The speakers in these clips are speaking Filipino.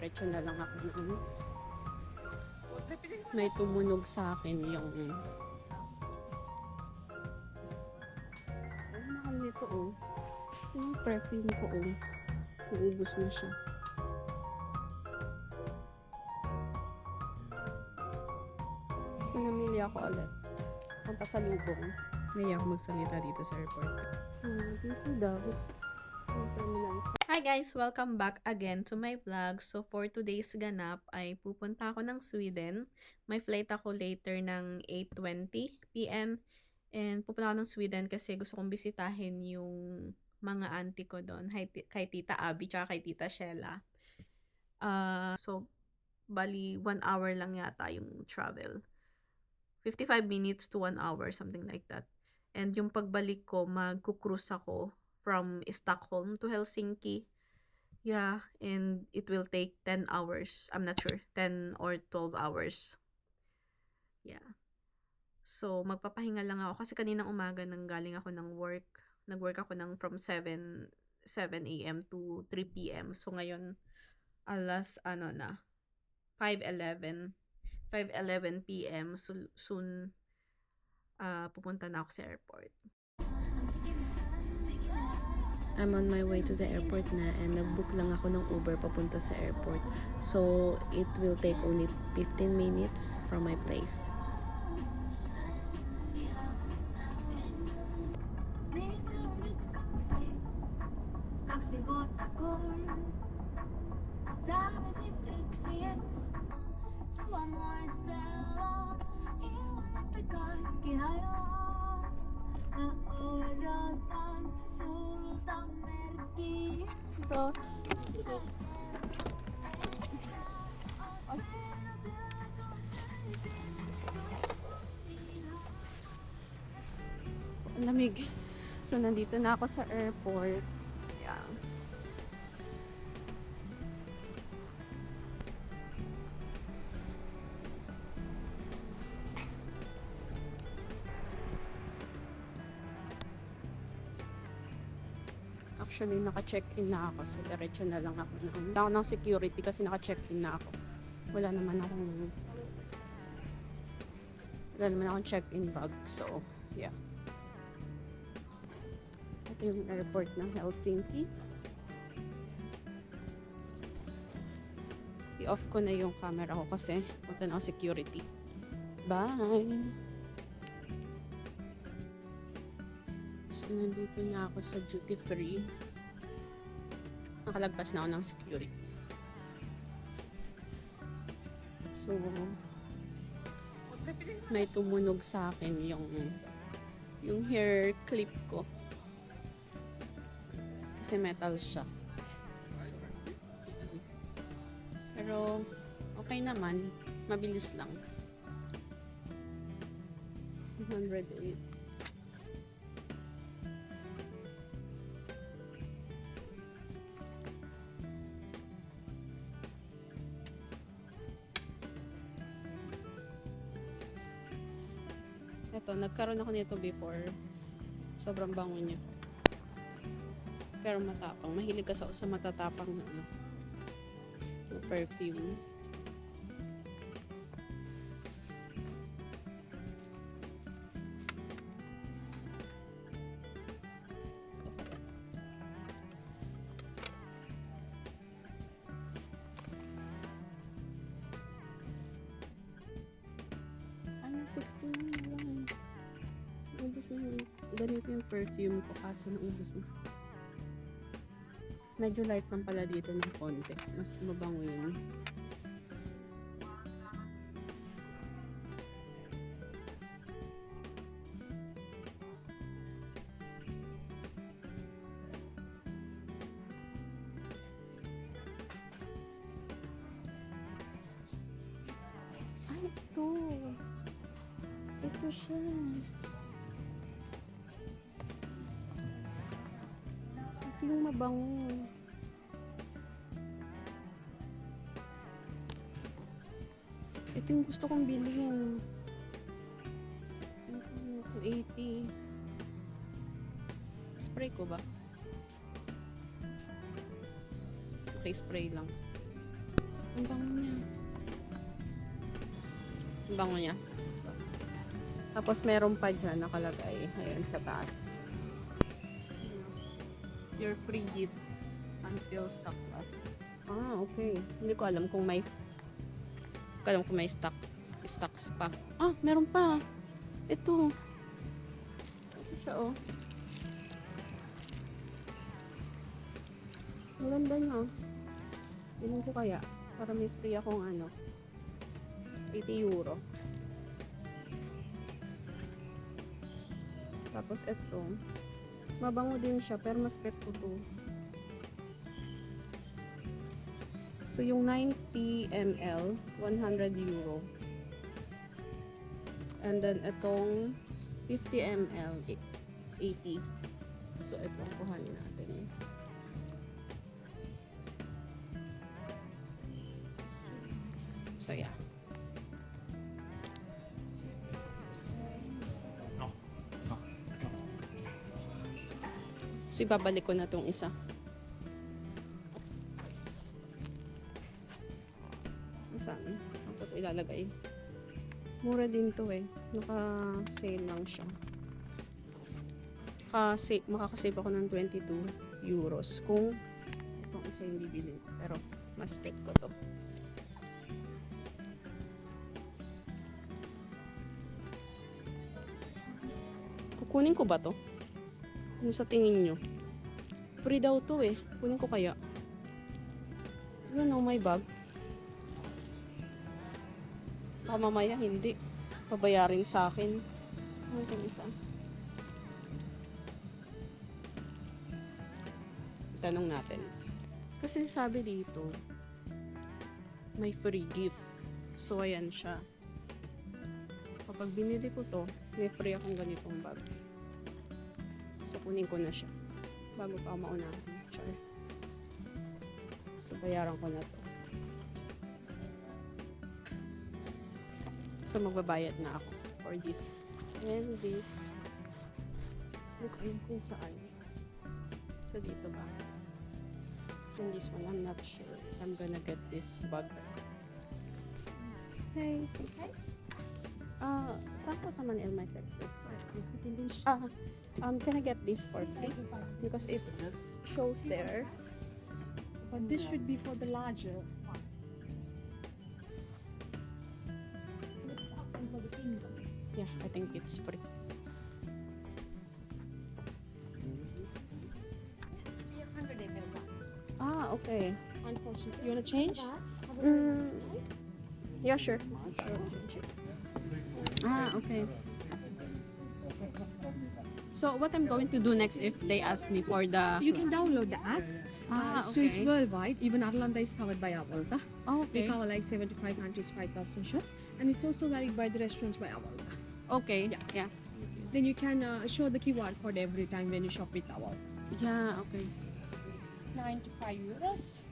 diretso na lang ako ng may tumunog sa akin yung mahal nito yung perfume ko naubos na siya. So namili ako ulit ang pasalubong. Naiyak magsalita dito sa airport. Dito daw yung terminal. Hi guys! Welcome back again to my vlog. So for today's ganap ay pupunta ako ng Sweden. May flight ako later ng 8:20 p.m. And pupunta ako ng Sweden kasi gusto kong bisitahin yung mga auntie ko doon. Kay Tita Abby tsaka kay Tita Shella. So bali 1 hour lang yata yung travel. 55 minutes to 1 hour, something like that. And yung pagbalik ko, magkukrus ako from Stockholm to Helsinki. Yeah, and it will take 10 hours. I'm not sure, 10 or 12 hours. Yeah. So, magpapahinga lang ako kasi kaninang umaga nang galing ako ng work. Nag-work ako from 7 a.m. to 3 p.m. So, ngayon, alas, 5:11 p.m. So, soon, pupunta na ako sa airport. I'm on my way to the airport na and nag-book lang ako ng Uber papunta sa airport. So, it will take only 15 minutes from my place. Tapos, ang lamig. So, nandito na ako sa airport. Yeah. Actually, naka-check-in na ako. So, diretso na lang ako. Wala ako ng security kasi naka-check-in na ako. Wala naman akong check-in bag. So, yeah. Ito yung airport ng Helsinki. I-off ko na yung camera ko kasi punta na ako security. Bye! So, nandito na ako sa duty free. Nakalagpas na ako ng security. So, may tumunog sa akin yung hair clip ko. Kasi metal siya. So, pero, okay naman. Mabilis lang. 108. Ito, nagkaroon ako nito before. Sobrang bango niya. Pero matapang. Mahilig ka sa matatapang na perfume. Ay, 16 lang. Ubus na yun. Ganito yung perfume ko kaso naubos na. Medyo light lang pala dito ng konti. Mas mabango yun. Ay, ito. Ito siya. Ito yung mabango. Ito yung gusto kong bilhin. 280. Spray ko ba? Okay, spray lang. Ang bango niya. Ang bango niya. Tapos meron pa dyan nakalagay. Ayan sa taas. Your free gift until stock plus. Ah, okay. Hindi ko alam kung may stocks pa. Ah, meron pa. Ito. Ito siya, oh. Maganda niya. Tingnan ko kaya. Para may free akong 80 euro. Tapos ito. Mabango din siya, pero mas pet ko to. So, yung 90 ml, 100 euro. And then, itong 50 ml, 80. So, itong kuhanin natin. So, yeah. So, ibabalik ko na tong isa. Saan? Saan ko ito ilalagay? Mura din to eh. Naka-sale lang siya. Makakasave ako ng 22 euros kung itong isa yung bibili ko. Pero, mas pet ko to. Kukunin ko ba to? Ano sa tingin nyo? Free daw to eh. Kunin ko kaya. Yun oh, may bag. Baka mamaya hindi. Pabayarin sa akin. Ano yung isa? Tanong natin. Kasi sabi dito, may free gift. So, ayan siya. Kapag binili ko to, may free akong ganitong bag. So, kunin ko na siya. Bago pa maunahan. Char. So, bayaran ko na to. So, magbabayad na ako for this. And this. Hindi ko alam kung saan. So, dito ba? And this one, I'm not sure. I'm gonna get this bag. Hey. Hey. Saan ko naman my sex? Can I get this for free? Because it shows there. But this should be for the larger one. Let's ask them for the kingdom. Yeah, I think it's free. Be 100 ml one. Ah, okay. Unfortunately, you wanna change? Yeah, sure. Ah, okay. So, what I'm going to do next if they ask me for the... You can download the app. So it's okay. worldwide. Even Atlanta is covered by Avolta. We Okay. cover like 75 countries, 5,000 shops, and it's also valid by the restaurants by Avolta. Okay. Yeah. Yeah. Then you can show the QR code every time when you shop with Avolta. Yeah, okay. 95 euros.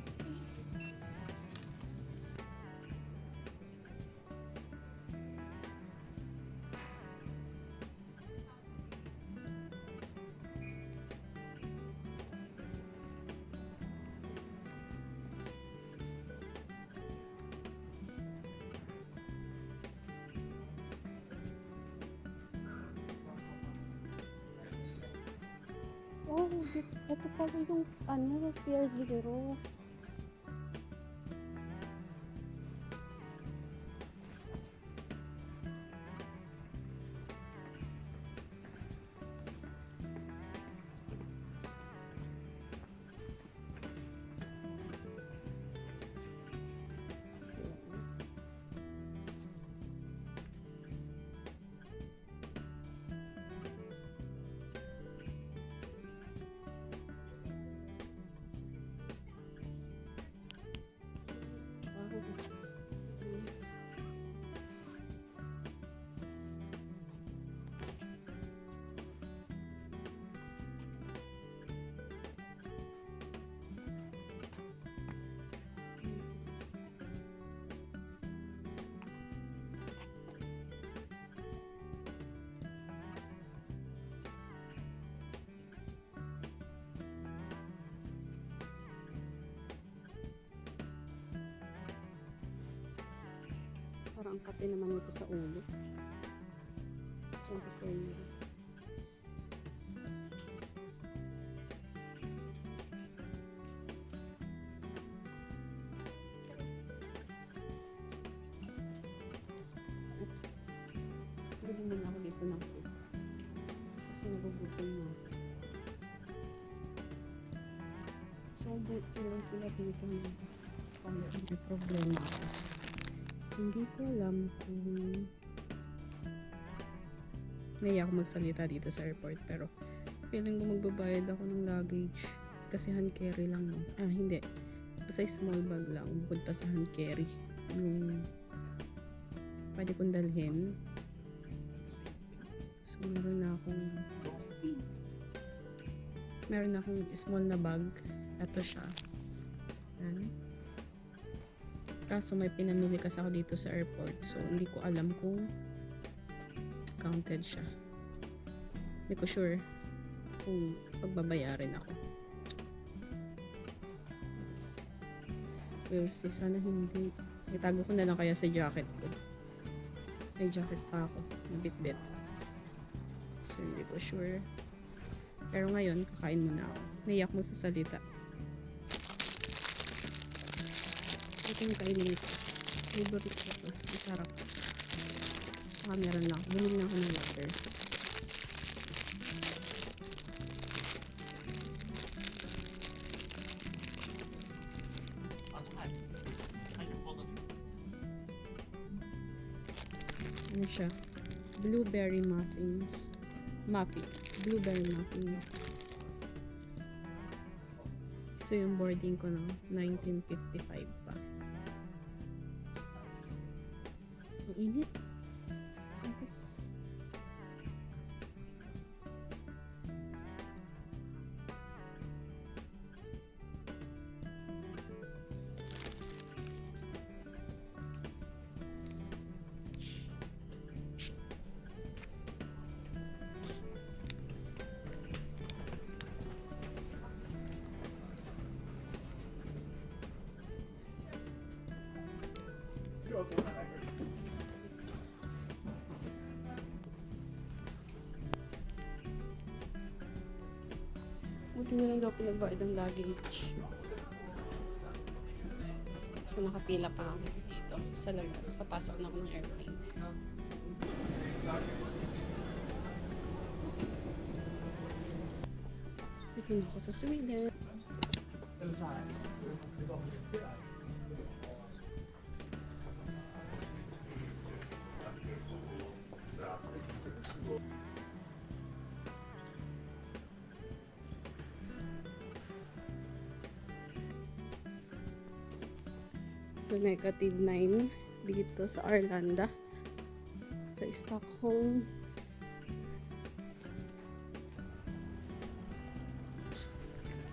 Oh, ito pala yung Pier Zero. Tsaka ang kape naman ito sa ulo. 24 euro. Bili muna ako dito ng food. Kasi nagugutom na ako. So, buti lang sila dito na may problema ako. Hindi ko alam kung naiya ako magsalita dito sa airport, pero feeling ko magbabayad ako ng luggage kasi hand carry lang, no? Hindi. Basta small bag lang, bukod pa sa hand carry. Yung pwede kong dalhin. So, meron akong small na bag. Ito siya. Yan. Kaso may pinamili kasi ako dito sa airport. So, hindi ko alam kung counted siya. Hindi ko sure kung pagbabayarin ako. We'll see. Sana hindi. Itago ko na lang kaya sa jacket ko. May jacket pa ako. Nabit-bit. So, hindi ko sure. Pero ngayon, kakain muna ako. Naiyak mo sa salita. Ito yung kainin ito. Favorite ko ito. Masarap. Saka meron na ako. Bumili na ako ng water. Ano siya? Blueberry muffins. Muffin. Blueberry muffin. So, yung boarding ko na 1955 pa. Ang init. Okay. Buti na lang daw pinagbayad ng luggage. So, nakapila pa ako dito sa labas. Papasok na ako ng airplane. Dito na ako sa Sweden. So, -9 dito sa Arlanda. Sa Stockholm.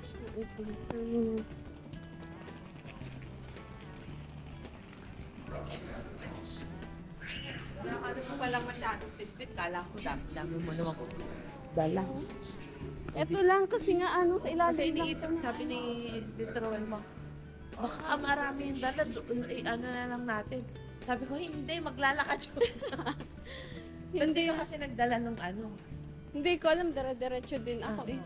So, ito yung Ano mo palang masyadong pitpit, kala ko dami mo naman ko dala. ito lang kasi nga ano sa ilalim Kasi lang. iniisip, sabi ni Detroel mo, baka marami yung dala, ano na lang natin. Sabi ko, hindi, maglalakad yun. Hindi ka kasi nagdala ng ano. Hindi ko alam, dire-diretso din ako eh.